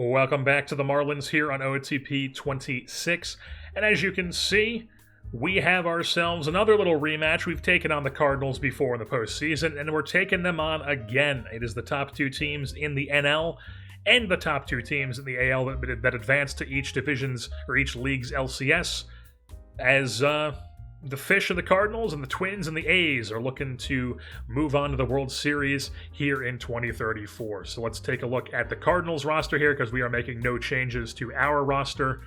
Welcome back to the Marlins here on OOTP 26. And as you can see, we have ourselves another little rematch. We've taken on the Cardinals before in the postseason, and we're taking them on again. It is the top two teams in the NL and the top two teams in the AL that advance to each division's or each league's LCS, as the Fish and the Cardinals and the Twins and the A's are looking to move on to the World Series here in 2034. So let's take a look at the Cardinals roster here, because we are making no changes to our roster.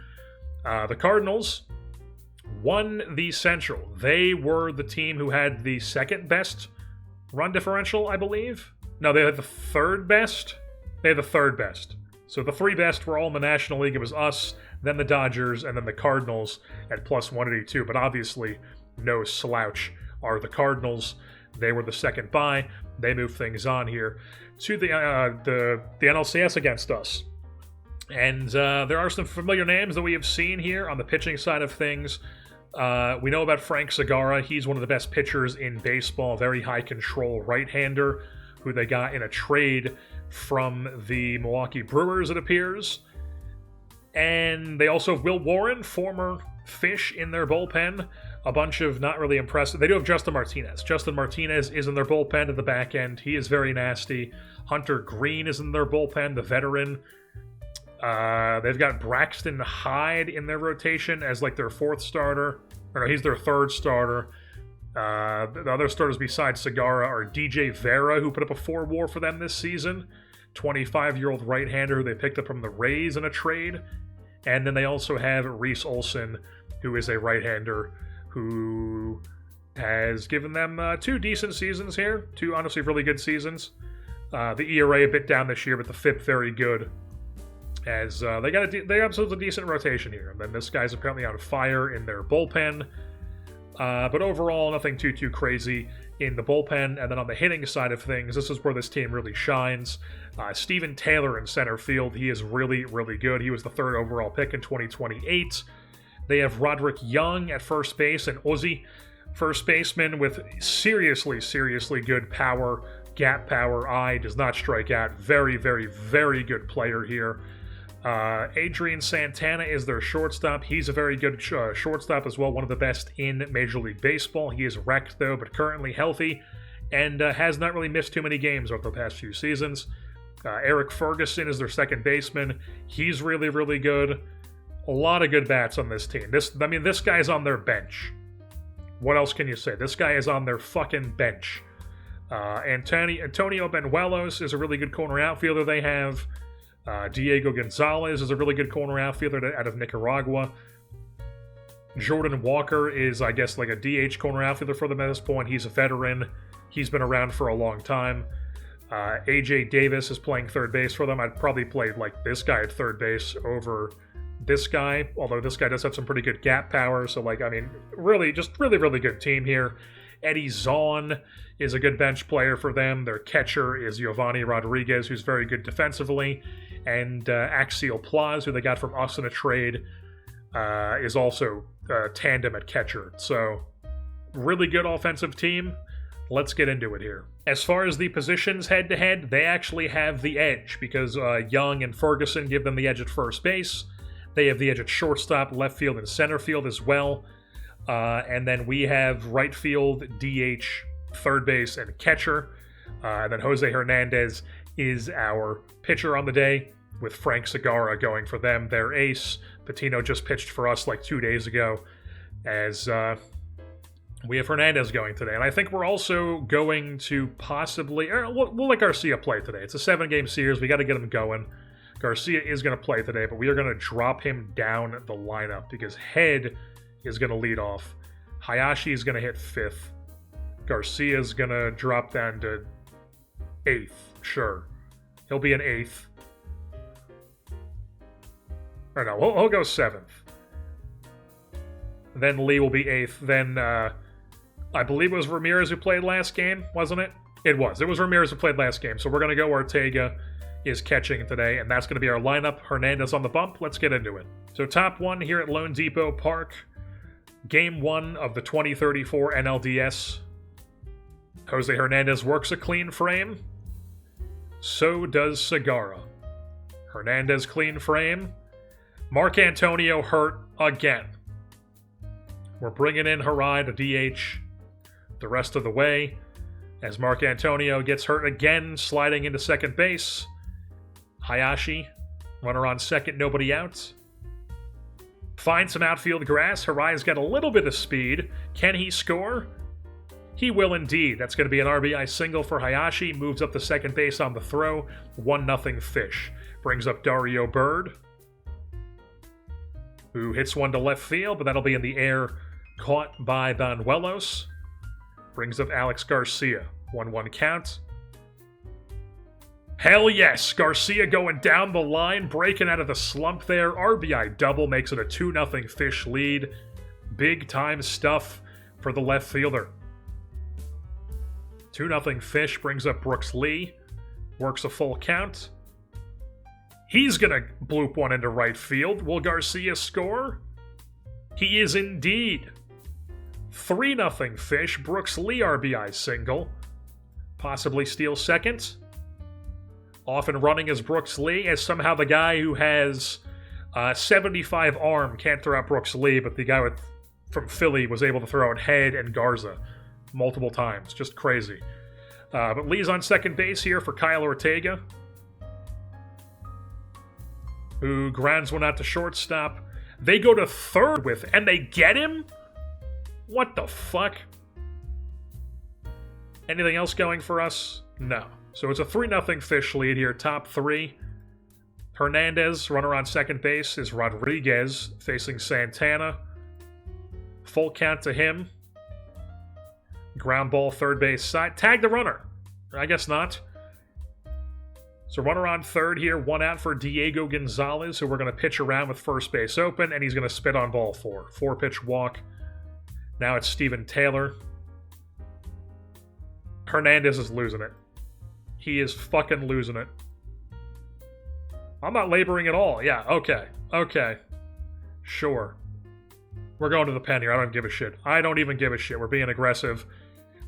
The Cardinals won the Central. They were the team who had the second best run differential, I believe. No, they had the third best. They had the third best. So the three best were all in the National League. It was us, then the Dodgers, and then the Cardinals at plus 182. But obviously, no slouch are the Cardinals. They were the second bye. They moved things on here to the NLCS against us. And there are some familiar names that we have seen here on the pitching side of things. We know about Frank Segura. He's one of the best pitchers in baseball. Very high control right-hander who they got in a trade from the Milwaukee Brewers, it appears. And they also have Will Warren, former Fish, in their bullpen. A bunch of not really impressive. They do have Justin Martinez. Justin Martinez is in their bullpen at the back end. He is very nasty. Hunter Green is in their bullpen, the veteran. They've got Braxton Hyde in their rotation as like their fourth starter. Or no, he's their third starter. The other starters besides Segura are DJ Vera, who put up a 4 WAR for them this season. 25-year-old right-hander who they picked up from the Rays in a trade. And then they also have Reese Olson, who is a right-hander who has given them 2 decent seasons here. 2 honestly really good seasons. The ERA a bit down this year, but the FIP very good. As they got a decent rotation here. And then this guy's apparently on fire in their bullpen. But overall, nothing too crazy in the bullpen. And then on the hitting side of things, this is where this team really shines. Steven Taylor in center field. He is really good. He was the 3rd overall pick in 2028. They have Roderick Young at first base and Ozzy, first baseman, with seriously good power, gap power. Eye does not strike out. Very good player here. Adrian Santana is their shortstop. He's a very good shortstop as well, one of the best in Major League Baseball. He is wrecked, though, but currently healthy, and has not really missed too many games over the past few seasons. Eric Ferguson is their second baseman. He's really good. A lot of good bats on this team. This guy's on their bench. What else can you say? This guy is on their fucking bench. Antonio Benuelos is a really good corner outfielder they have. Diego Gonzalez is a really good corner outfielder out of Nicaragua. Jordan Walker is, I guess, like a DH corner outfielder for them at this point. He's a veteran. He's been around for a long time. AJ Davis is playing third base for them. I'd probably play like this guy at third base over this guy, although this guy does have some pretty good gap power. So, really good team here. Eddie Zahn is a good bench player for them. Their catcher is Giovanni Rodriguez, who's very good defensively. And Axiel Plaz, who they got from us in a trade, is also tandem at catcher. So, really good offensive team. Let's get into it here. As far as the positions head-to-head, they actually have the edge, because Young and Ferguson give them the edge at first base. They have the edge at shortstop, left field, and center field as well. And then we have right field, DH, third base, and catcher. And then Jose Hernandez is our pitcher on the day, with Frank Segura going for them, their ace. Patino just pitched for us like 2 days ago, as we have Hernandez going today. And I think we're also going to possibly... we'll let Garcia play today. It's a 7-game series. We got to get him going. Garcia is going to play today, but we are going to drop him down the lineup because Head is going to lead off. Hayashi is going to hit 5th. Garcia is going to drop down to 8th. Sure. He'll be an 8th. Or no, he'll go 7th. Then Lee will be 8th. Then I believe it was Ramirez who played last game, wasn't it? It was. It was Ramirez who played last game. So we're going to go Ortega is catching today, and that's going to be our lineup. Hernandez on the bump. Let's get into it. So top one here at Lone Depot Park. Game 1 of the 2034 NLDS. Jose Hernandez works a clean frame. So does Segura. Hernandez clean frame. Mark Antonio hurt again. We're bringing in Harai to DH the rest of the way as Mark Antonio gets hurt again, sliding into second base. Hayashi, runner on second, nobody out. Find some outfield grass. Harai's got a little bit of speed. Can he score? He will indeed. That's going to be an RBI single for Hayashi. Moves up to second base on the throw. 1-0 Fish. Brings up Dario Bird, who hits one to left field, but that'll be in the air, caught by Banuelos. Brings up Alex Garcia. 1-1 count. Hell yes! Garcia going down the line, breaking out of the slump there. RBI double makes it a 2-0 Fish lead. Big time stuff for the left fielder. 2-0 Fish brings up Brooks Lee. Works a full count. He's going to bloop one into right field. Will Garcia score? He is indeed. 3-0 Fish. Brooks Lee RBI single. Possibly steal second. Off and running is Brooks Lee, as somehow the guy who has 75 arm can't throw out Brooks Lee, but the guy from Philly was able to throw out Head and Garza multiple times. Just crazy. But Lee's on second base here for Kyle Ortega, who grounds one out to shortstop. They go to third with, and they get him? What the fuck? Anything else going for us? No. So it's a 3-0 Fish lead here, top three. Hernandez, runner on second base, is Rodriguez facing Santana. Full count to him. Ground ball, third base side. Tag the runner. I guess not. So runner on third here, one out for Diego Gonzalez, who we're going to pitch around with first base open, and he's going to spit on ball four. 4-pitch walk. Now it's Steven Taylor. Hernandez is losing it. He is fucking losing it. I'm not laboring at all. Yeah, okay. Okay. Sure. We're going to the pen here. I don't give a shit. I don't even give a shit. We're being aggressive.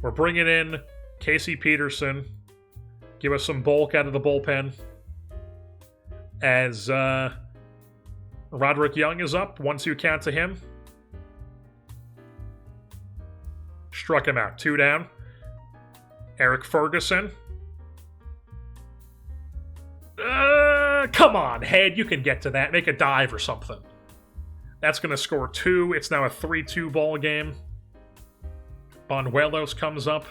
We're bringing in Casey Peterson. Give us some bulk out of the bullpen. As Roderick Young is up. 1-2 count to him. Struck him out. 2 down. Eric Ferguson. Come on, Head. You can get to that. Make a dive or something. That's going to score 2. It's now a 3-2 ball game. Banuelos comes up,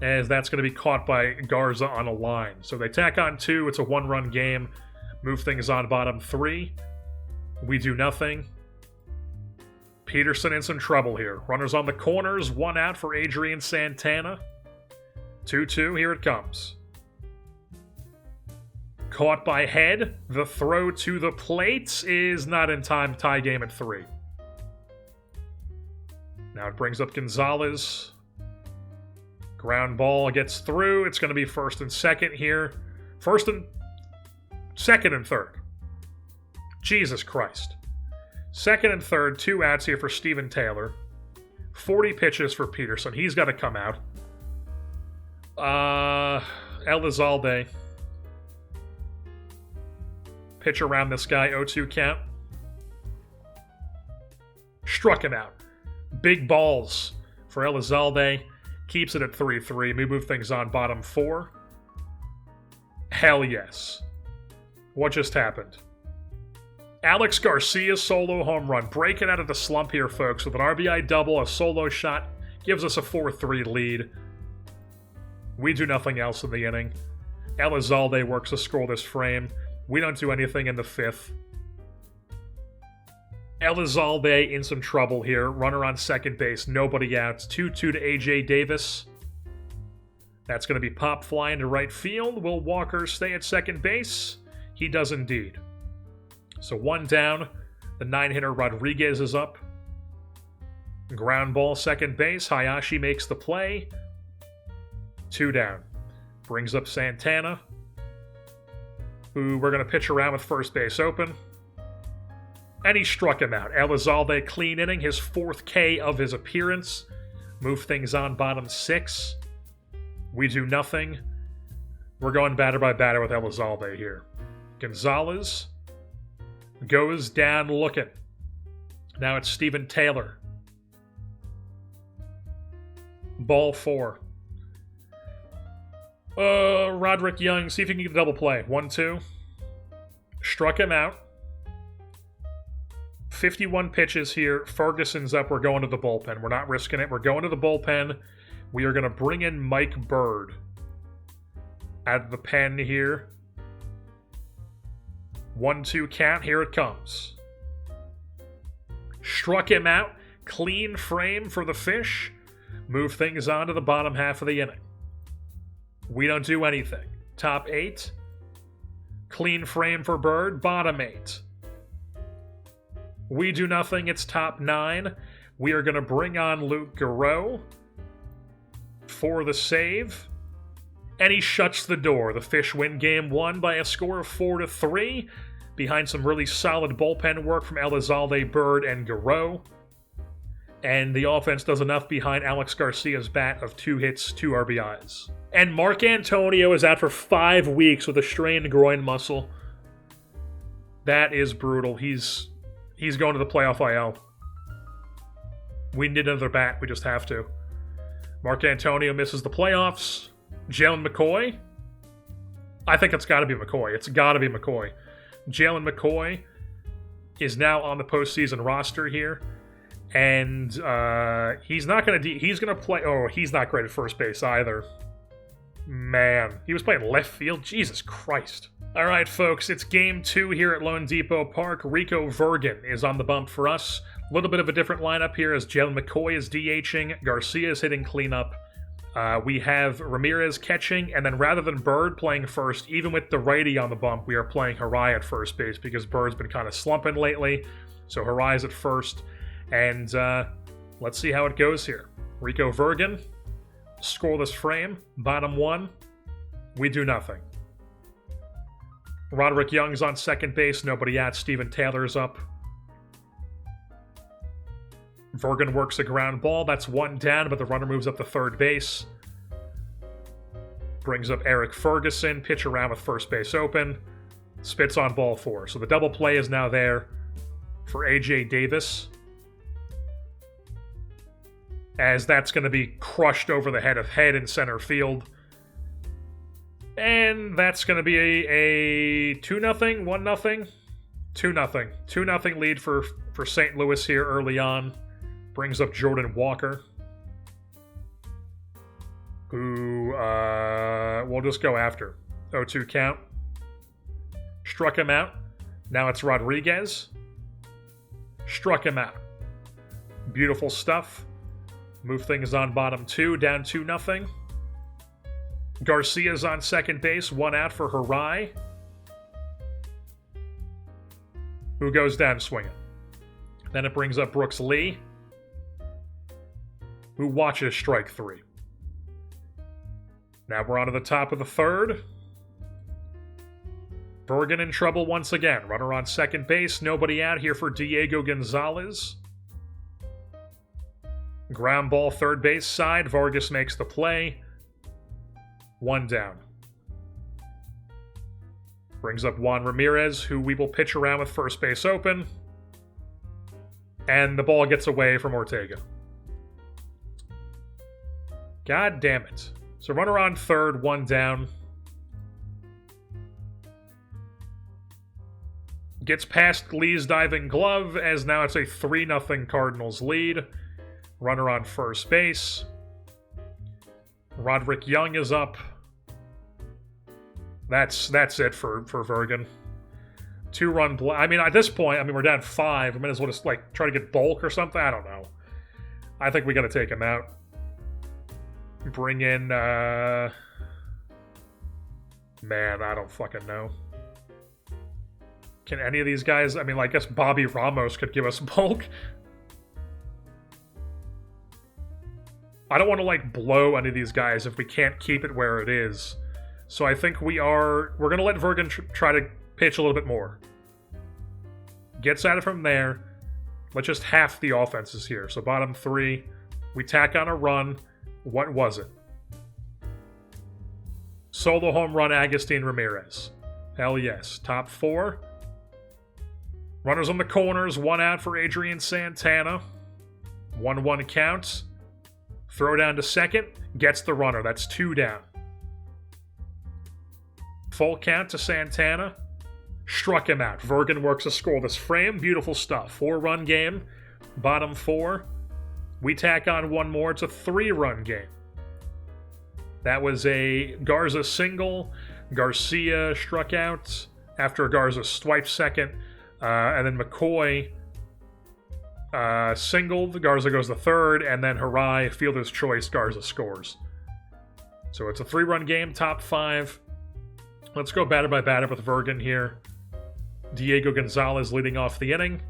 as that's going to be caught by Garza on a line. So they tack on 2. It's a 1-run game. Move things on bottom 3. We do nothing. Peterson in some trouble here. Runners on the corners. 1 out for Adrian Santana. 2-2. Here it comes. Caught by Head. The throw to the plate is not in time. Tie game at 3. Now it brings up Gonzalez. Ground ball gets through. It's going to be first and second here. Second and third. Jesus Christ. Second and third. 2 outs here for Steven Taylor. 40 pitches for Peterson. He's got to come out. Elizalde. Pitch around this guy. 0-2 count. Struck him out. Big balls for Elizalde. Keeps it at 3-3. We move things on bottom 4. Hell yes. What just happened? Alex Garcia's solo home run. Breaking out of the slump here, folks, with an RBI double, a solo shot. Gives us a 4-3 lead. We do nothing else in the inning. Elizalde works a scoreless frame. We don't do anything in the 5th. Elizalde in some trouble here. Runner on second base. Nobody out. 2-2 to A.J. Davis. That's going to be pop flying to right field. Will Walker stay at second base? He does indeed. So 1 down. The 9-hitter Rodriguez is up. Ground ball second base. Hayashi makes the play. 2 down. Brings up Santana, who we're going to pitch around with first base open. And he struck him out. Elizalde clean inning, his 4th K of his appearance. Move things on bottom 6. We do nothing. We're going batter by batter with Elizalde here. Gonzalez goes down looking. Now it's Steven Taylor. Ball 4. Roderick Young, see if you can get a double play. 1-2. Struck him out. 51 pitches here. Ferguson's up. We're going to the bullpen. We're not risking it. We're going to the bullpen. We are going to bring in Mike Bird out of the pen here. 1-2 count. Here it comes. Struck him out. Clean frame for the Fish. Move things on to the bottom half of the inning. We don't do anything. Top 8. Clean frame for Bird. Bottom 8. We do nothing. It's top 9. We are going to bring on Luke Garreau for the save. And he shuts the door. The Fish win game 1 by a score of 4-3 behind some really solid bullpen work from Elizalde, Bird, and Garreau. And the offense does enough behind Alex Garcia's bat of 2 hits, 2 RBIs. And Mark Antonio is out for 5 weeks with a strained groin muscle. That is brutal. He's going to the playoff IL. We need another bat. We just have to. Mark Antonio misses the playoffs. Jalen McCoy. I think it's got to be McCoy. It's got to be McCoy. Jalen McCoy is now on the postseason roster here. And he's not going to... he's going to play... Oh, he's not great at first base either. Man, he was playing left field? Jesus Christ. All right, folks, it's game 2 here at Lone Depot Park. Rico Vergan is on the bump for us. A little bit of a different lineup here as Jalen McCoy is DHing. Garcia is hitting cleanup. We have Ramirez catching, and then rather than Bird playing first, even with the righty on the bump, we are playing Harai at first base because Bird's been kind of slumping lately. So Harai's at first. And let's see how it goes here. Rico Vergan, scoreless frame, bottom 1. We do nothing. Roderick Young's on second base, nobody at. Steven Taylor's up. Vergan works a ground ball. That's 1 down, but the runner moves up to third base. Brings up Eric Ferguson. Pitch around with first base open. Spits on ball 4. So the double play is now there for A.J. Davis. As that's going to be crushed over the head of Head in center field. And that's going to be a 2-0, 1-0, 2-0. 2-0 lead for St. Louis here early on. Brings up Jordan Walker, who we'll just go after. 0-2 count. Struck him out. Now it's Rodriguez. Struck him out. Beautiful stuff. Move things on bottom 2, down 2-0. Garcia's on second base, 1 out for Harai, who goes down swinging. Then it brings up Brooks Lee, who watches strike 3. Now we're on to the top of the 3rd. Vergan in trouble once again. Runner on second base, nobody out here for Diego Gonzalez. Ground ball third base side. Vargas makes the play. 1 down. Brings up Juan Ramirez, who we will pitch around with first base open. And the ball gets away from Ortega. God damn it. So runner on third, 1 down. Gets past Lee's diving glove, as now it's a 3-0 Cardinals lead. Runner on first base. Roderick Young is up. That's it for Vergan. 2-run play. I mean, at this point, we're down 5. We might as well just, try to get bulk or something. I don't know. I think we got to take him out. Bring in, man, I don't fucking know. Can any of these guys... I guess Bobby Ramos could give us bulk. I don't want to, blow any of these guys if we can't keep it where it is. So I think we're going to let Vergan try to pitch a little bit more. Gets at it from there. Let's just half the offenses here. So bottom 3. We tack on a run. What was it? Solo home run, Agustin Ramirez. Hell yes. Top 4. Runners on the corners. 1 out for Adrian Santana. 1-1 counts. Throw down to second. Gets the runner. That's 2 down. Full count to Santana. Struck him out. Vergan works a scoreless frame. Beautiful stuff. 4-run game. Bottom 4. We tack on 1 more. It's a 3-run game. That was a Garza single. Garcia struck out after Garza swiped second. And then McCoy singled. Garza goes to third. And then Harai, fielder's choice, Garza scores. So it's a 3-run game, top 5. Let's go batter by batter with Vergan here. Diego Gonzalez leading off the inning.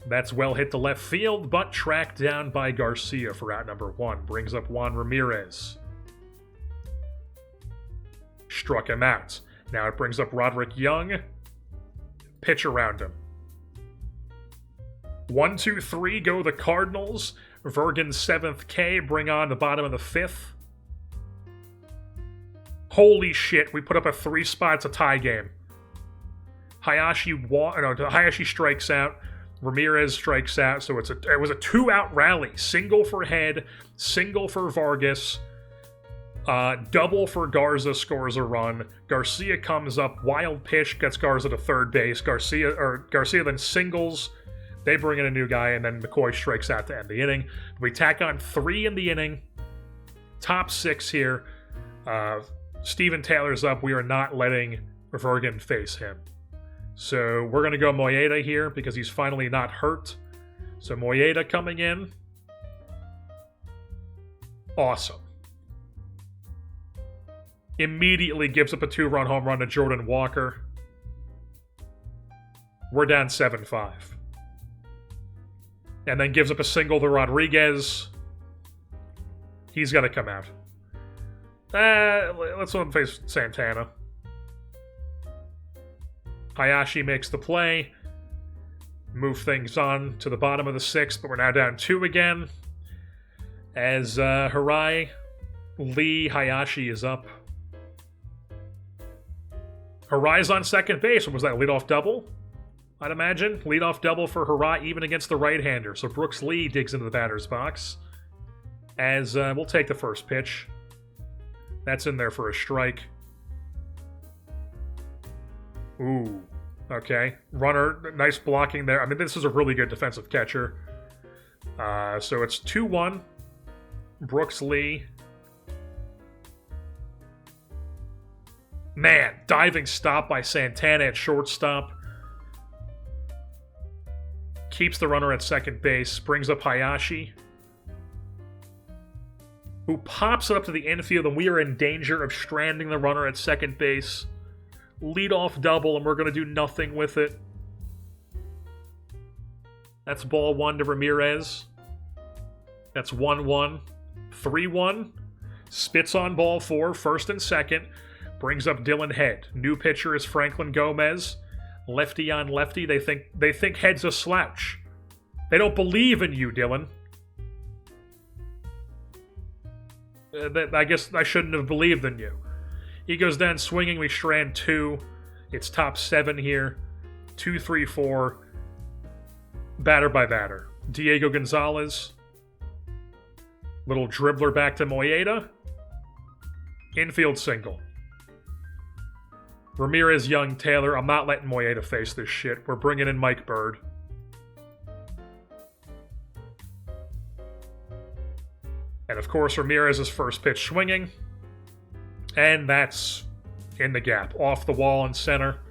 That's well hit to left field, but tracked down by Garcia for out number 1. Brings up Juan Ramirez. Struck him out. Now it brings up Roderick Young. Pitch around him. 1-2-3 go the Cardinals. Vergan's 7th K. Bring on the bottom of the 5th. Holy shit, we put up a 3-spot. It's a tie game. Hayashi strikes out. Ramirez strikes out. So it was a 2-out rally. Single for Head, single for Vargas, double for Garza, scores a run. Garcia comes up, wild pitch, gets Garza to third base. Garcia then singles. They bring in a new guy, and then McCoy strikes out to end the inning. We tack on 3 in the inning. Top 6 here. Steven Taylor's up. We are not letting Vergan face him. So we're going to go Moyeda here because he's finally not hurt. So Moyeda coming in. Awesome. Immediately gives up a 2-run home run to Jordan Walker. We're down 7-5. And then gives up a single to Rodriguez. He's got to come out. Let's let him face Santana. Hayashi makes the play. Move things on to the bottom of the 6th, but we're now down 2 again. As Harai, Lee, Hayashi is up. Harai's on second base. What was that, leadoff double? I'd imagine. Leadoff double for Harai, even against the right-hander. So Brooks Lee digs into the batter's box. As we'll take the first pitch. That's in there for a strike. Ooh, okay. Runner, nice blocking there. I mean, this is a really good defensive catcher. So it's 2-1. Brooks Lee. Man, diving stop by Santana at shortstop. Keeps the runner at second base. Brings up Hayashi, who pops it up to the infield, and we are in danger of stranding the runner at second base. Leadoff double, and we're going to do nothing with it. That's ball 1 to Ramirez. That's 1-1. 3-1. Spits on ball 4, first and second. Brings up Dylan Head. New pitcher is Franklin Gomez. Lefty on lefty. They think Head's a slouch. They don't believe in you, Dylan. I guess I shouldn't have believed in you. He goes down swinging. We strand 2. It's top 7 here. 2, 3, 4. Batter by batter. Diego Gonzalez. Little dribbler back to Moyeda. Infield single. Ramirez, Young, Taylor. I'm not letting Moyeda face this shit. We're bringing in Mike Bird. And of course, Ramirez's first pitch swinging. And that's in the gap. Off the wall in center.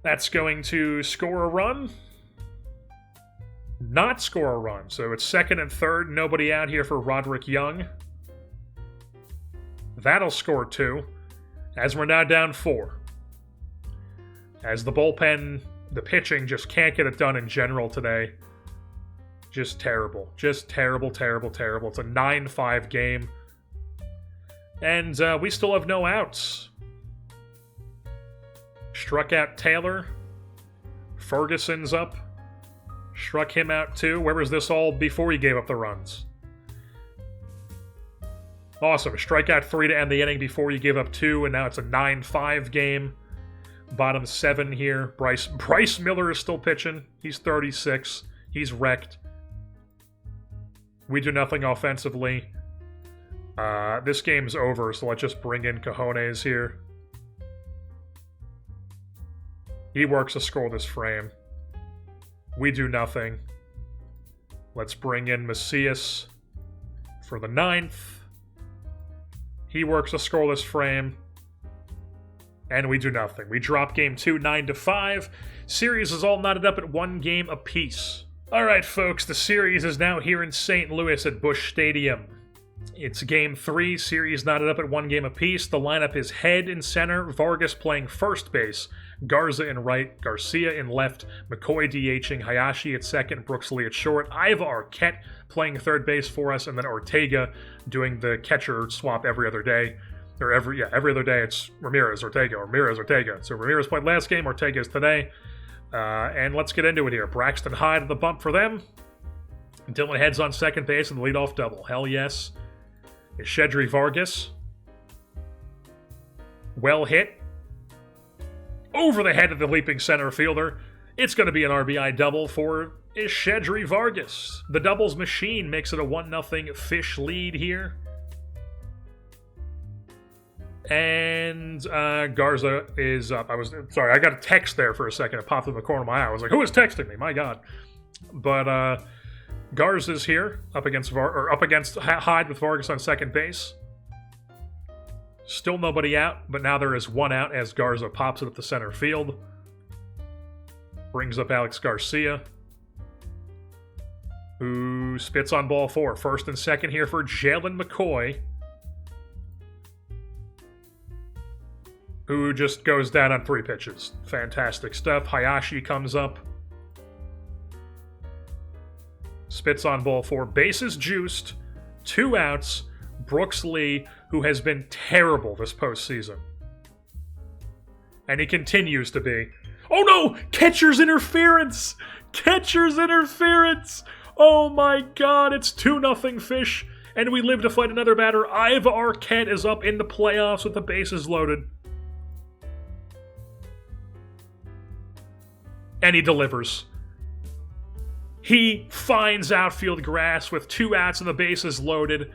That's going to score a run. Not score a run. So it's second and third. Nobody out here for Roderick Young. That'll score 2. As we're now down 4. As the bullpen, the pitching just can't get it done in general today. Just terrible. Just terrible, terrible, terrible. It's a 9-5 game. And we still have no outs. Struck out Taylor. Ferguson's up. Struck him out too. Where was this all before he gave up the runs? Awesome. Strikeout 3 to end the inning before you give up 2, and now it's a 9-5 game. Bottom 7 here. Bryce Miller is still pitching. He's 36. He's wrecked. We do nothing offensively. This game's over, so let's just bring in Cojones here. He works a scoreless frame. We do nothing. Let's bring in Macias for the 9th. He works a scoreless frame. And we do nothing. We drop game 2, 9-5. Series is all knotted up at 1 game apiece. Alright, folks, the series is now here in St. Louis at Busch Stadium. It's game 3, series knotted up at 1 game apiece. The lineup is Head in center, Vargas playing first base, Garza in right, Garcia in left, McCoy DHing, Hayashi at second, Brooks Lee at short, Iva Arquette playing third base for us, and then Ortega doing the catcher swap every other day. Or every other day it's Ramirez, Ortega. So Ramirez played last game, Ortega's today. And let's get into it here. Braxton Hyde at the bump for them. Dylan Head's on second base and the leadoff double. Hell yes. Shedry Vargas. Well hit. Over the head of the leaping center fielder. It's going to be an RBI double for Shedry Vargas. The doubles machine makes it a 1-0 Fish lead here. And Garza is up. I got a text there for a second. It popped in the corner of my eye. I was like, who is texting me? My God. But Garza's here up against Hyde with Vargas on second base. Still nobody out, but now there is 1 out as Garza pops it up the center field. Brings up Alex Garcia, who spits on ball 4. First and second here for Jalen McCoy, who just goes down on 3 pitches. Fantastic stuff. Hayashi comes up. Spits on ball 4. Bases juiced. 2 outs. Brooks Lee, who has been terrible this postseason. And he continues to be. Oh no! Catcher's interference! Catcher's interference! Oh my God, it's 2-0 Fish. And we live to fight another batter. Iva Arquette is up in the playoffs with the bases loaded. And he delivers. He finds outfield grass with 2 outs and the bases loaded.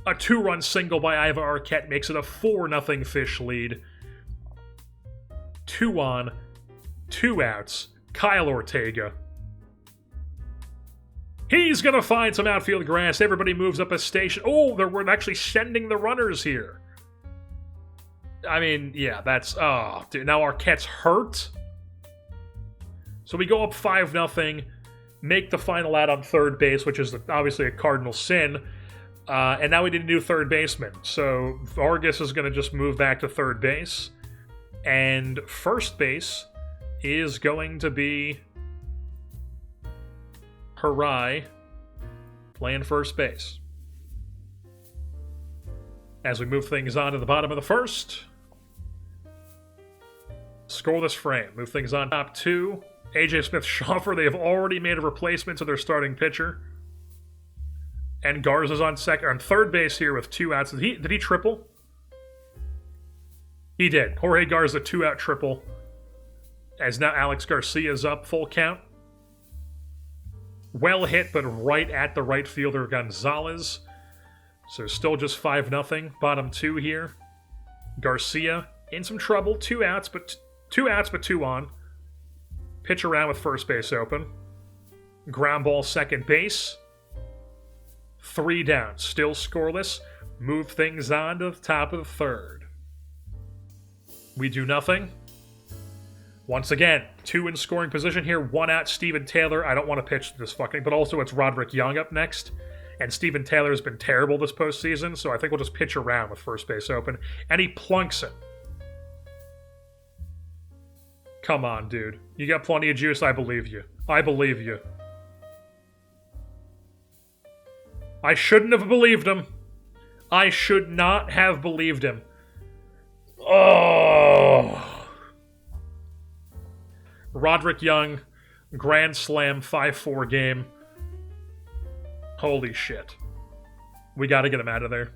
A 2-run single by Iva Arquette makes it a 4-0 Fish lead. 2 on, 2 outs. Kyle Ortega. He's going to find some outfield grass. Everybody moves up a station. Oh, we're actually sending the runners here. I mean, yeah, that's... Oh, dude, now Arquette's hurt. So we go up 5-0, make the final out on third base, which is obviously a cardinal sin. And now we need a new third baseman. So Vargas is going to just move back to third base. And first base is going to be Harai playing first base. As we move things on to the bottom of the first. Scoreless frame. Move things on top 2. AJ Smith-Shawver, they have already made a replacement to their starting pitcher. And Garza's on third base here with 2 outs. Did he triple? He did. Jorge Garza 2-out triple. As now Alex Garcia's up, full count. Well hit, but right at the right fielder Gonzalez. So still just 5-0. Bottom 2 here. Garcia in some trouble. 2 outs, but 2 on. Pitch around with first base open. Ground ball second base. 3 down. Still scoreless. Move things on to the top of the third. We do nothing. Once again, 2 in scoring position here. 1 out, Steven Taylor. I don't want to pitch this fucking... But also it's Roderick Young up next. And Steven Taylor has been terrible this postseason, so I think we'll just pitch around with first base open. And he plunks it. Come on, dude. You got plenty of juice. I believe you. I believe you. I shouldn't have believed him. I should not have believed him. Oh. Roderick Young, grand slam, 5-4 game. Holy shit. We gotta get him out of there.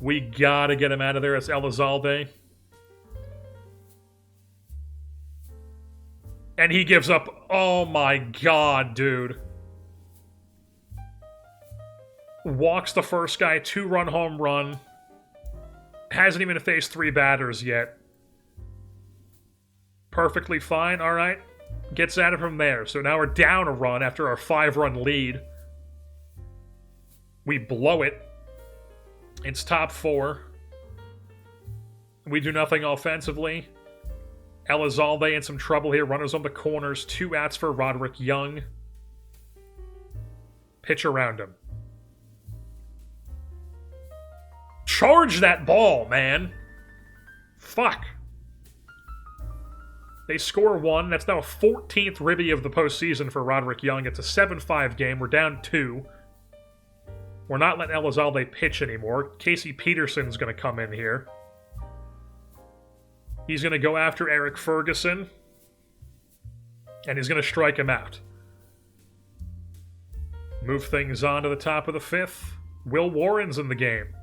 We gotta get him out of there. It's Elizalde. And he gives up. Oh my god, dude. Walks the first guy, 2-run home run. Hasn't even faced 3 batters yet. Perfectly fine, alright. Gets at it from there. So now we're down a run after our 5-run lead. We blow it. It's top 4. We do nothing offensively. Elizalde in some trouble here. Runners on the corners. 2 outs for Roderick Young. Pitch around him. Charge that ball, man. Fuck. They score 1. That's now a 14th ribby of the postseason for Roderick Young. It's a 7-5 game. We're down 2. We're not letting Elizalde pitch anymore. Casey Peterson's going to come in here. He's going to go after Eric Ferguson. And he's going to strike him out. Move things on to the top of the 5th. Will Warren's in the game.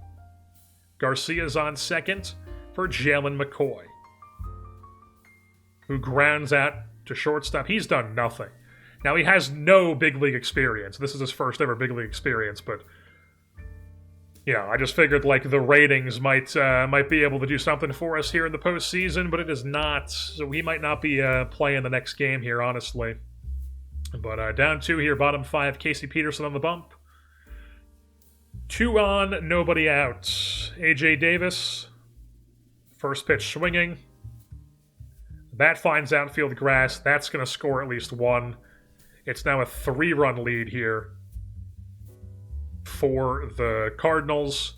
Garcia's on second for Jalen McCoy, who grounds out to shortstop. He's done nothing. Now, he has no big league experience. This is his first ever big league experience, but I just figured like the ratings might be able to do something for us here in the postseason, but it is not. So he might not be playing the next game here, honestly. But down 2 here, bottom 5, Casey Peterson on the bump. 2 on, nobody out. AJ Davis, first pitch swinging. That finds outfield grass. That's going to score at least 1. It's now a 3-run lead here for the Cardinals.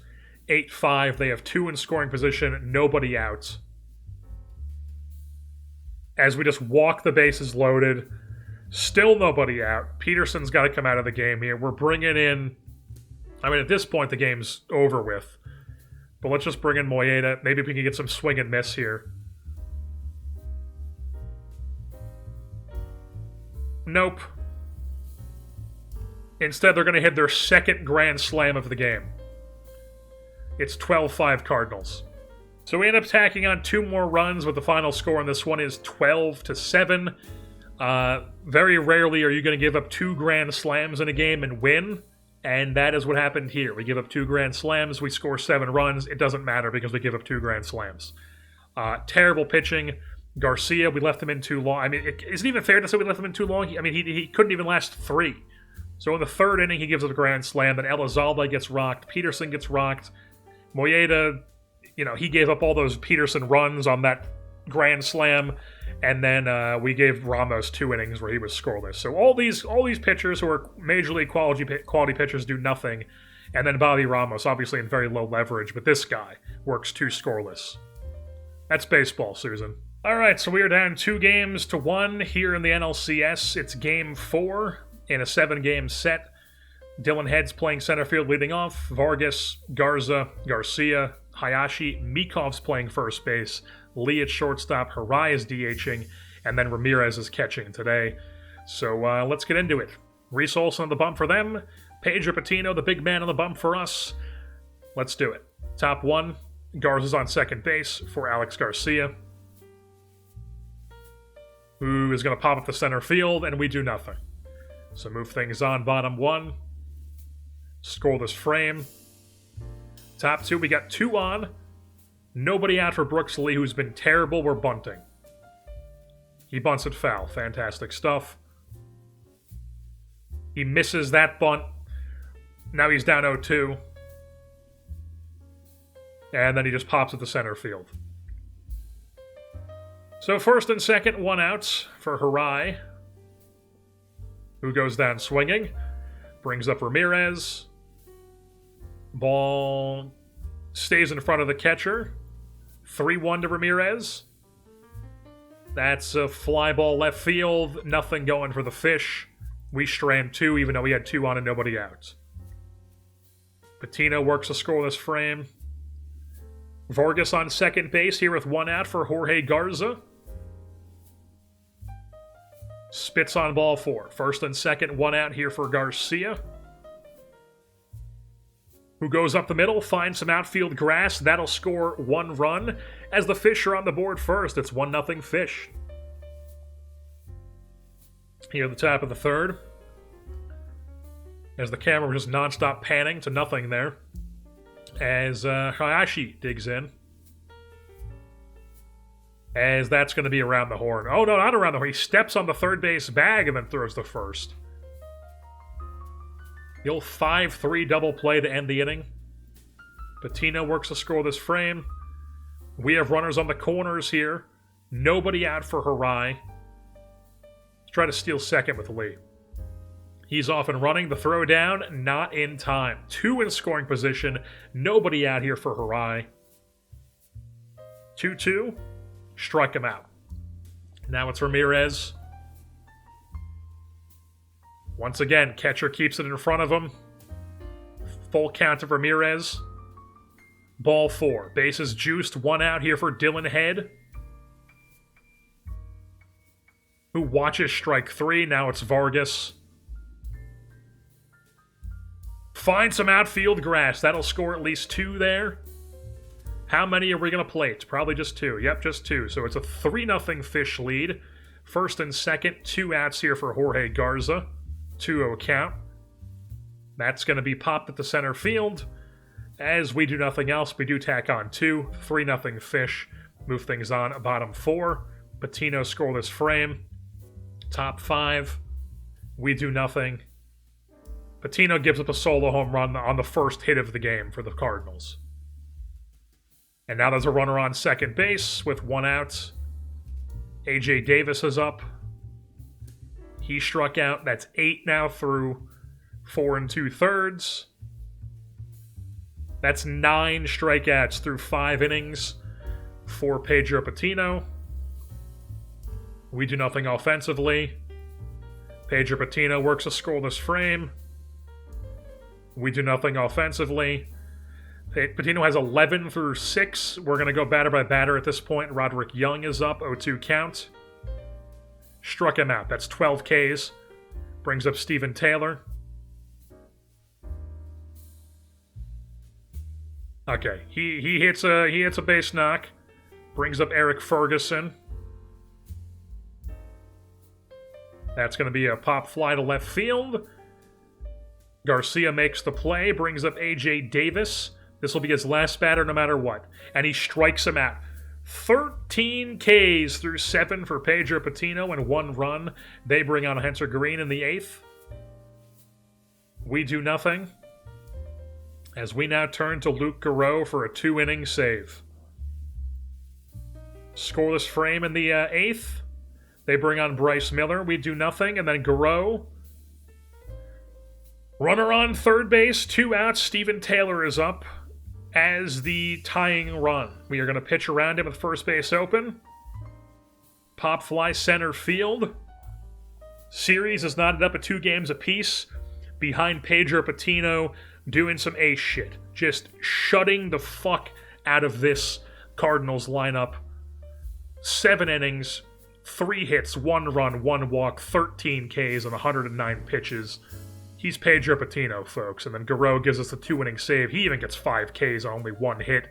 8-5. They have 2 in scoring position, nobody out. As we just walk the bases loaded, still nobody out. Peterson's got to come out of the game here. We're bringing in... at this point, the game's over with. But let's just bring in Moyeda. Maybe we can get some swing and miss here. Nope. Instead, they're going to hit their second grand slam of the game. It's 12-5 Cardinals. So we end up tacking on 2 more runs, but the final score on this one is 12-7. Very rarely are you going to give up 2 grand slams in a game and win. And that is what happened here. We give up 2 grand slams. We score 7 runs. It doesn't matter because we give up 2 grand slams. Terrible pitching. Garcia, we left him in too long. Is it even fair to say we left him in too long? He couldn't even last 3. So in the 3rd inning, he gives up a grand slam. Then Elizalde gets rocked. Peterson gets rocked. Moyeda, he gave up all those Peterson runs on that grand slam. And then we gave Ramos 2 innings where he was scoreless. So all these pitchers who are major league quality pitchers do nothing. And then Bobby Ramos, obviously in very low leverage, but this guy works 2 scoreless. That's baseball, Susan. All right, so we are down 2-1 here in the NLCS. It's game 4 in a 7-game set. Dylan Head's playing center field leading off. Vargas, Garza, Garcia, Hayashi, Mikov's playing first base. Lee at shortstop, Harai is DHing, and then Ramirez is catching today. So let's get into it. Reese Olson on the bump for them. Pedro Patino, the big man on the bump for us. Let's do it. Top 1, Garza's on second base for Alex Garcia, who is going to pop up the center field, and we do nothing. So move things on, bottom 1. Scoreless frame. Top 2, we got 2 on. Nobody out for Brooks Lee, who's been terrible. We're bunting. He bunts it foul. Fantastic stuff. He misses that bunt. Now he's down 0-2. And then he just pops at the center field. So first and second, 1 out for Harai, who goes down swinging. Brings up Ramirez. Ball stays in front of the catcher. 3-1 to Ramirez. That's a fly ball left field. Nothing going for the Fish. We strand 2, even though we had 2 on and nobody out. Patino works a scoreless frame. Vargas on second base here with 1 out for Jorge Garza. Spits on ball 4. First and second, 1 out here for Garcia. who goes up the middle, finds some outfield grass. That'll score 1 run. As the Fish are on the board first, it's 1-0 Fish. Here at the top of the third, as the camera was just nonstop panning to nothing there, as Hayashi digs in. As that's going to be around the horn. Oh, no, not around the horn. He steps on the third base bag and then throws the first. The old 5-3 double play to end the inning. Patino works to score this frame. We have runners on the corners here. Nobody out for Harai. Let's try to steal second with Lee. He's off and running. The throw down, not in time. 2 in scoring position. Nobody out here for Harai. 2-2. Strike him out. Now it's Ramirez. Once again, catcher keeps it in front of him. Full count of Ramirez. Ball 4. Bases juiced. 1 out here for Dylan Head, who watches strike 3. Now it's Vargas. Find some outfield grass. That'll score at least 2 there. How many are we going to plate? Probably just 2. Yep, just 2. So it's a 3-0 Fish lead. First and second, 2 outs here for Jorge Garza. 2-0 count. That's going to be popped at the center field. As we do nothing else, we do tack on 2. 3-0 Fish. Move things on. Bottom 4. Patino scoreless frame. Top 5. We do nothing. Patino gives up a solo home run on the first hit of the game for the Cardinals. And now there's a runner on second base with 1 out. A.J. Davis is up. He struck out. That's 8 now through 4 2/3. That's 9 strikeouts through 5 innings for Pedro Patino. We do nothing offensively. Pedro Patino works a scoreless frame. We do nothing offensively. Patino has 11 through 6. We're going to go batter by batter at this point. Roderick Young is up, 0-2 count. Struck him out. That's 12 Ks. Brings up Steven Taylor. Okay, he hits a base knock. Brings up Eric Ferguson. That's going to be a pop fly to left field. Garcia makes the play, brings up A.J. Davis. This will be his last batter no matter what. And he strikes him out. 13 Ks through 7 for Pedro Patino and 1 run. They bring on Hunter Green in the 8th. We do nothing. As we now turn to Luke Garreau for a 2-inning save. Scoreless frame in the 8th. They bring on Bryce Miller. We do nothing. And then Garreau. Runner on third base. 2 outs. Steven Taylor is up as the tying run. We are going to pitch around him with first base open. Pop fly center field. Series is knotted up at 2 games apiece. Behind Pedro Patino doing some ace shit. Just shutting the fuck out of this Cardinals lineup. 7 innings, 3 hits, 1 run, 1 walk, 13 Ks on 109 pitches. He's Pedro Patino, folks. And then Garreau gives us the 2-inning save. He even gets 5 Ks on only 1 hit.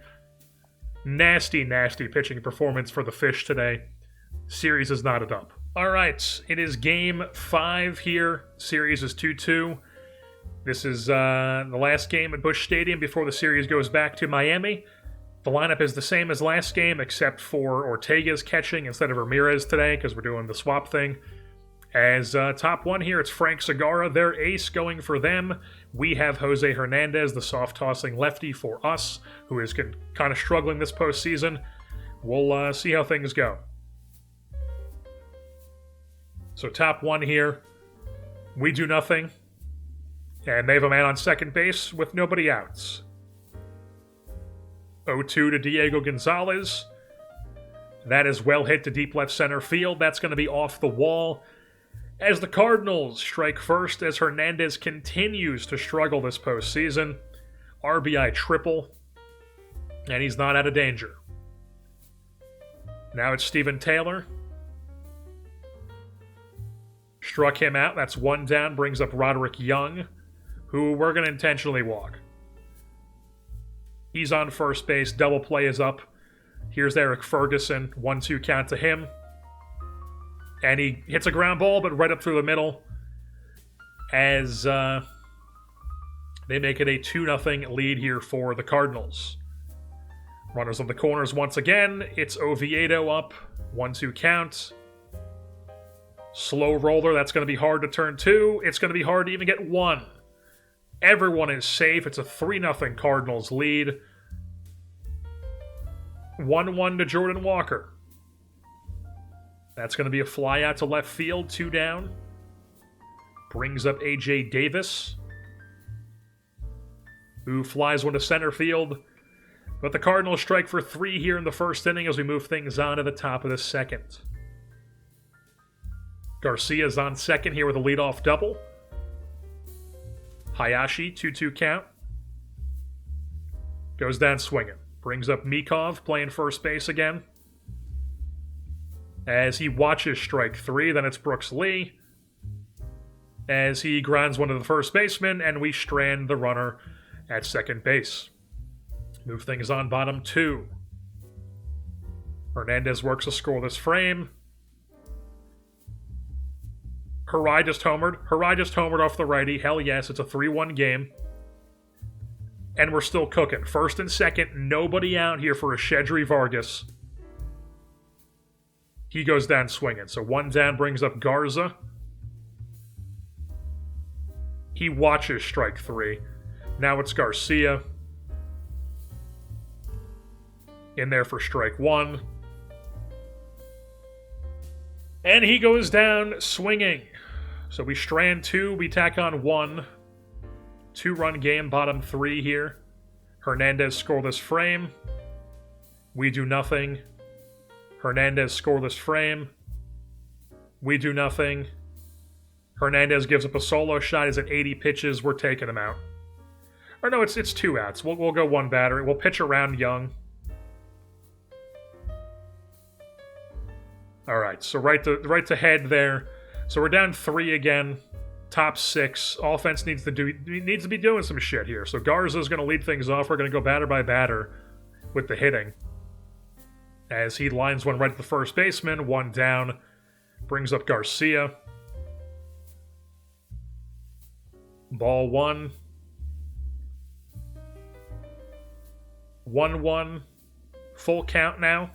Nasty, nasty pitching performance for the Fish today. Series is knotted up. All right, it is game 5 here. Series is 2-2. This is the last game at Busch Stadium before the series goes back to Miami. The lineup is the same as last game, except for Ortega's catching instead of Ramirez today, because we're doing the swap thing. As top 1 here, it's Frank Segura, their ace going for them. We have Jose Hernandez, the soft-tossing lefty for us, who is kind of struggling this postseason. We'll see how things go. So top 1 here, we do nothing. And they have a man on second base with nobody outs. 0-2 to Diego Gonzalez. That is well hit to deep left center field. That's going to be off the wall. As the Cardinals strike first as Hernandez continues to struggle this postseason. RBI triple. And he's not out of danger. Now it's Steven Taylor. Struck him out. That's 1 down. Brings up Roderick Young, who we're going to intentionally walk. He's on first base. Double play is up. Here's Eric Ferguson. 1-2 count to him. And he hits a ground ball, but right up through the middle as they make it a 2-0 lead here for the Cardinals. Runners on the corners once again. It's Oviedo up. 1-2 count. Slow roller. That's going to be hard to turn 2. It's going to be hard to even get 1. Everyone is safe. It's a 3-0 Cardinals lead. 1-1 to Jordan Walker. That's going to be a fly out to left field. 2 down. Brings up A.J. Davis, who flies one to center field. But the Cardinals strike for 3 here in the first inning as we move things on to the top of the second. Garcia's on second here with a leadoff double. Hayashi, 2-2 count. Goes down swinging. Brings up Mikov, playing first base again. As he watches strike 3, then it's Brooks Lee. As he grinds one to the first baseman, and we strand the runner at second base. Move things on bottom 2. Hernandez works a scoreless frame. Harai just homered off the righty. Hell yes, it's a 3-1 game. And we're still cooking. First and second, nobody out here for a Shedry Vargas. He goes down swinging. So 1 down brings up Garza. He watches strike 3. Now it's Garcia. In there for strike 1. And he goes down swinging. So we strand 2, we tack on 1. 2-run game, bottom 3 here. Hernandez scoreless frame. We do nothing. Hernandez scoreless frame. We do nothing. Hernandez gives up a solo shot. He's at 80 pitches. We're taking him out. Or no, it's 2 outs. We'll go 1 batter. We'll pitch around Young. All right, so right to head there. So we're down 3 again. Top 6. Offense needs to be doing some shit here. So Garza's going to lead things off. We're going to go batter by batter with the hitting. As he lines one right at the first baseman. 1 down. Brings up Garcia. Ball 1. 1-1. Full count now.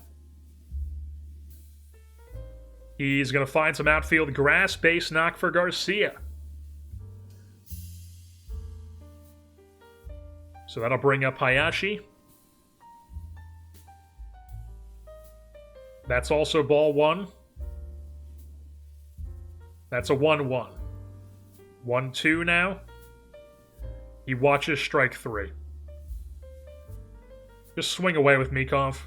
He's going to find some outfield grass. Base knock for Garcia. So that'll bring up Hayashi. That's also ball 1. That's a 1-1. 1-2 now. He watches strike 3. Just swing away with Mikov.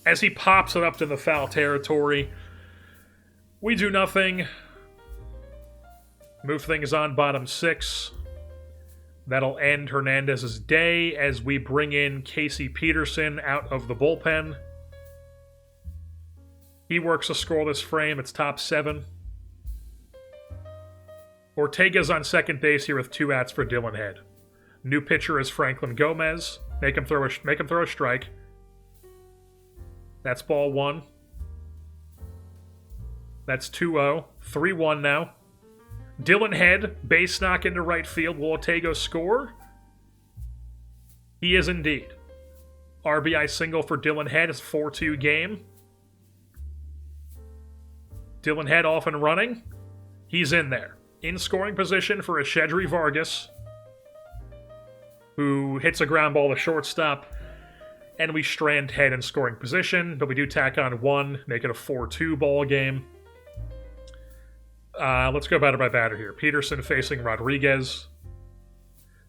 As he pops it up to the foul territory, we do nothing. Move things on bottom 6. That'll end Hernandez's day as we bring in Casey Peterson out of the bullpen. He works a scoreless frame. It's top 7. Ortega's on second base here with 2 outs for Dylan Head. New pitcher is Franklin Gomez. Make him throw a strike. That's ball 1. That's 2-0. 3-1 now. Dylan Head, base knock into right field. Will Ortega score? He is indeed. RBI single for Dylan Head. It's a 4-2 game. Dylan Head off and running. He's in there. In scoring position for a Shedry Vargas, who hits a ground ball to shortstop. And we strand Head in scoring position, but we do tack on 1, make it a 4-2 ball game. Let's go batter by batter here. Peterson facing Rodriguez.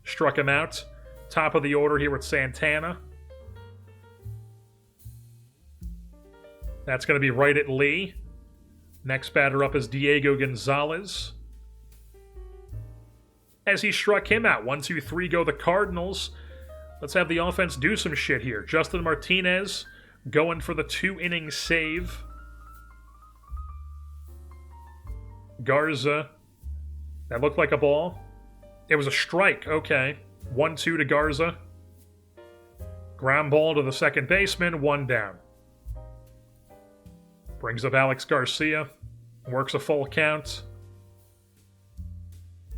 Struck him out. Top of the order here with Santana. That's going to be right at Lee. Next batter up is Diego Gonzalez. As he struck him out. 1-2-3 go the Cardinals. Let's have the offense do some shit here. Justin Martinez going for the 2-inning save. Garza. That looked like a ball. It was a strike. Okay. 1-2 to Garza. Ground ball to the second baseman, 1 down. Brings up Alex Garcia. Works a full count.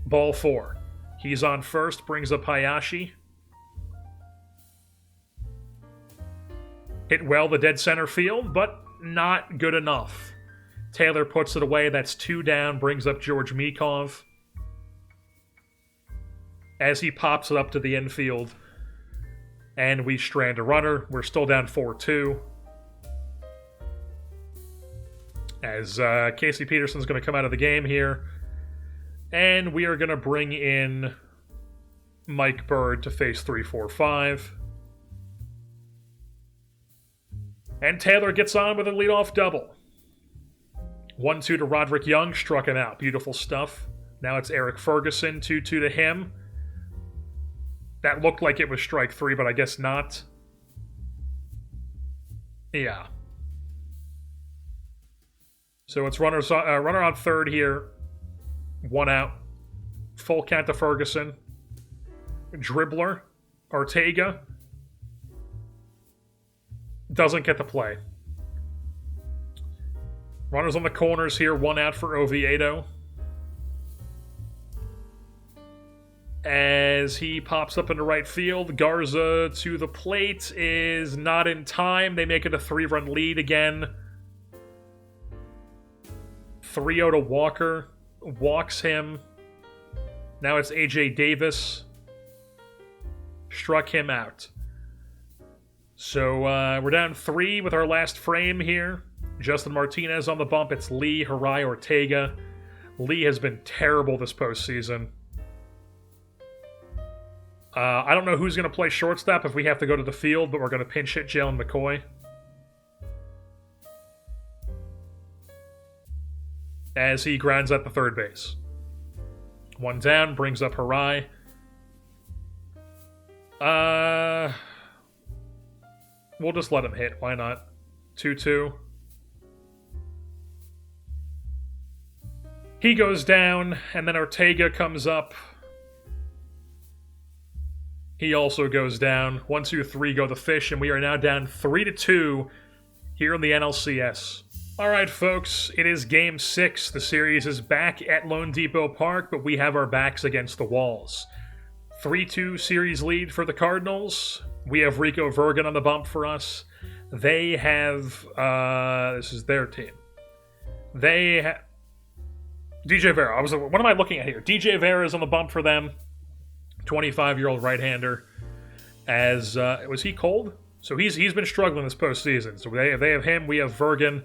Ball 4. He's on first, brings up Hayashi. Hit well to dead center field, but not good enough. Taylor puts it away, that's 2 down, brings up George Mikov. As he pops it up to the infield, and we strand a runner. We're still down 4-2. As Casey Peterson's going to come out of the game here. And we are going to bring in Mike Bird to face 3-4-5. And Taylor gets on with a leadoff double. 1-2 to Roderick Young, struck him out. Beautiful stuff. Now it's Eric Ferguson, 2-2 to him. That looked like it was strike 3, but I guess not. Yeah. So it's runner on third here. 1 out. Full count to Ferguson. Dribbler. Ortega. Doesn't get the play. Runners on the corners here. 1 out for Oviedo. As he pops up into right field, Garza to the plate is not in time. They make it a 3-run lead again. 3-0 to Walker. Walks him. Now it's AJ Davis. Struck him out. So we're down 3 with our last frame here. Justin Martinez on the bump. It's Lee, Harai, Ortega. Lee has been terrible this postseason. I don't know who's going to play shortstop if we have to go to the field, but we're going to pinch hit Jalen McCoy. As he grounds at the third base. 1 down, brings up Harai. We'll just let him hit. Why not? 2-2. He goes down, and then Ortega comes up. He also goes down. 1, 2, 3 go the fish, and we are now down 3-2 here in the NLCS. All right, folks, it is Game 6. The series is back at Lone Depot Park, but we have our backs against the walls. 3-2 series lead for the Cardinals. We have Rico Vergan on the bump for us. They have... this is their team. They have... DJ Vera. What am I looking at here? DJ Vera is on the bump for them. 25-year-old right-hander. As was he cold? So he's been struggling this postseason. So they have him. We have Vergan.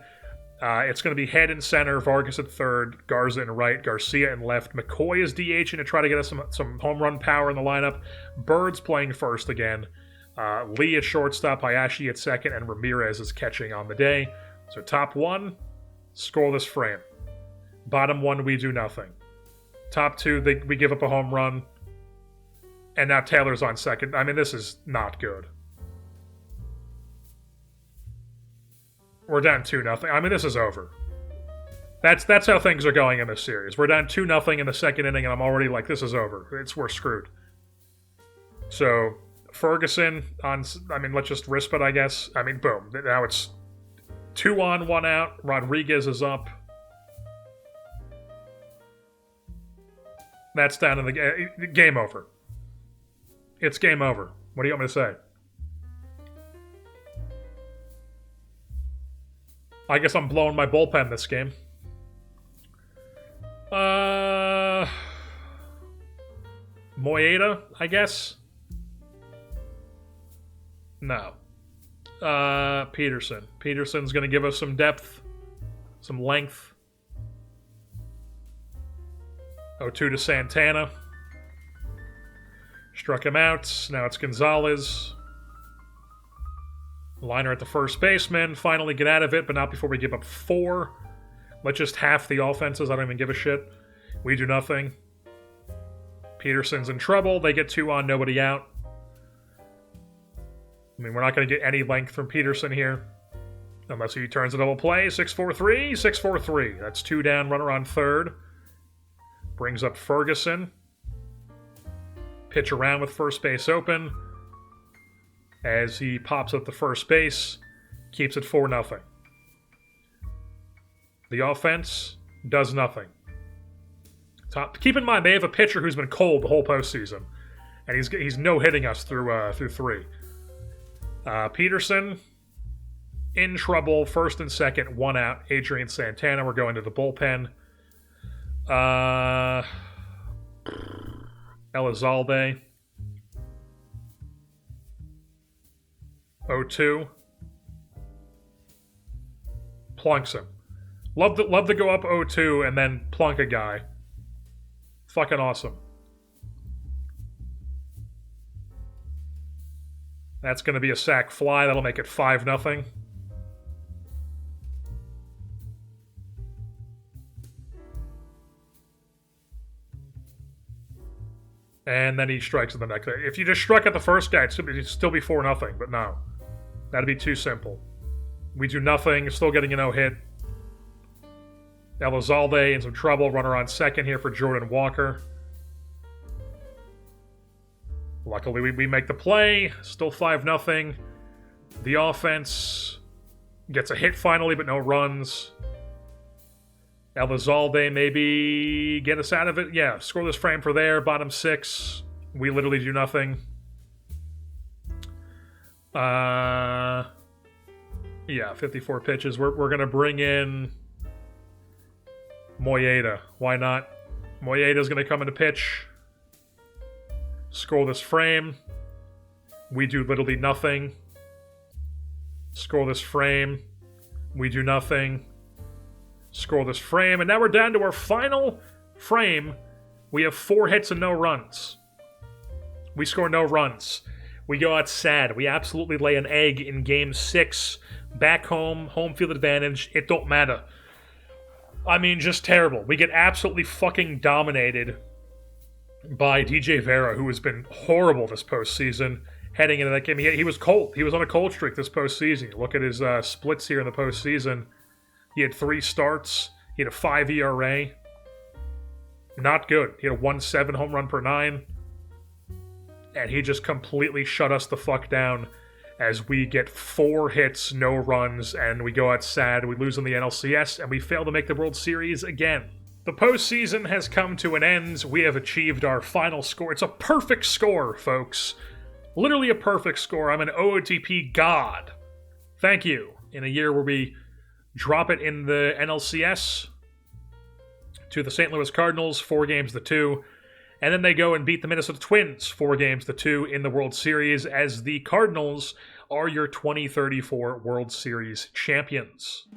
It's going to be head and center. Vargas at third. Garza in right. Garcia in left. McCoy is DHing to try to get us some home run power in the lineup. Bird's playing first again. Lee at shortstop. Hayashi at second. And Ramirez is catching on the day. So top 1, scoreless frame. Bottom 1, we do nothing. Top 2, we give up a home run. And now Taylor's on second. I mean, this is not good. We're down 2-0. I mean, this is over. That's how things are going in this series. We're down 2-0 in the second inning, and I'm already like, this is over. We're screwed. So, Ferguson on... I mean, let's just risp it, I guess. I mean, boom. Now it's 2 on, 1 out. Rodriguez is up. That's down in the... game over. It's game over. What do you want me to say? I guess I'm blowing my bullpen this game. Moeda, I guess? No. Peterson. Peterson's going to give us some depth, some length. 0-2 to Santana. Struck him out. Now it's Gonzalez. Liner at the first baseman. Finally get out of it, but not before we give up 4. Let's just half the offenses. I don't even give a shit. We do nothing. Peterson's in trouble. They get 2 on, nobody out. I mean, we're not going to get any length from Peterson here. Unless he turns a double play. 6-4-3. 6-4-3. That's 2 down, runner on third. Brings up Ferguson. Pitch around with first base open. as he pops up the first base, keeps it 4-0. The offense does nothing. Keep in mind, they have a pitcher who's been cold the whole postseason, and he's no-hitting us through 3. Peterson, in trouble, first and second, 1 out. Adrian Santana, we're going to the bullpen. Elizalde. 0-2. Plunks him. Love to go up 0-2 and then plunk a guy. Fucking awesome. That's going to be a sac fly. That'll make it 5-0. And then he strikes at the next. If you just struck at the first guy, it'd still be 4-0. But no. That'd be too simple. We do nothing. Still getting a no-hit. Elizalde in some trouble. Runner on second here for Jordan Walker. Luckily, we make the play. Still 5-0. The offense gets a hit finally, but no runs. Elizalde maybe get us out of it. Yeah, scoreless frame for there. Bottom 6. We literally do nothing. Yeah, 54 pitches. We're going to bring in Moyeda. Why not? Moyeda's going to come into pitch. Scoreless frame. We do literally nothing. Scoreless frame. We do nothing. Scoreless frame. And now we're down to our final frame. We have 4 hits and no runs. We score no runs. We go out sad. We absolutely lay an egg in Game 6. Back home, home field advantage. It don't matter. I mean, just terrible. We get absolutely fucking dominated by DJ Vera, who has been horrible this postseason. Heading into that game, he was cold. He was on a cold streak this postseason. Look at his splits here in the postseason. He had 3 starts. He had a 5 ERA. Not good. He had a 1.7 home run per 9. And he just completely shut us the fuck down as we get 4 hits, no runs, and we go out sad. We lose in the NLCS, and we fail to make the World Series again. The postseason has come to an end. We have achieved our final score. It's a perfect score, folks. Literally a perfect score. I'm an OOTP god. Thank you. In a year where we drop it in the NLCS to the St. Louis Cardinals, 4-2. And then they go and beat the Minnesota Twins 4-2 in the World Series as the Cardinals are your 2034 World Series champions.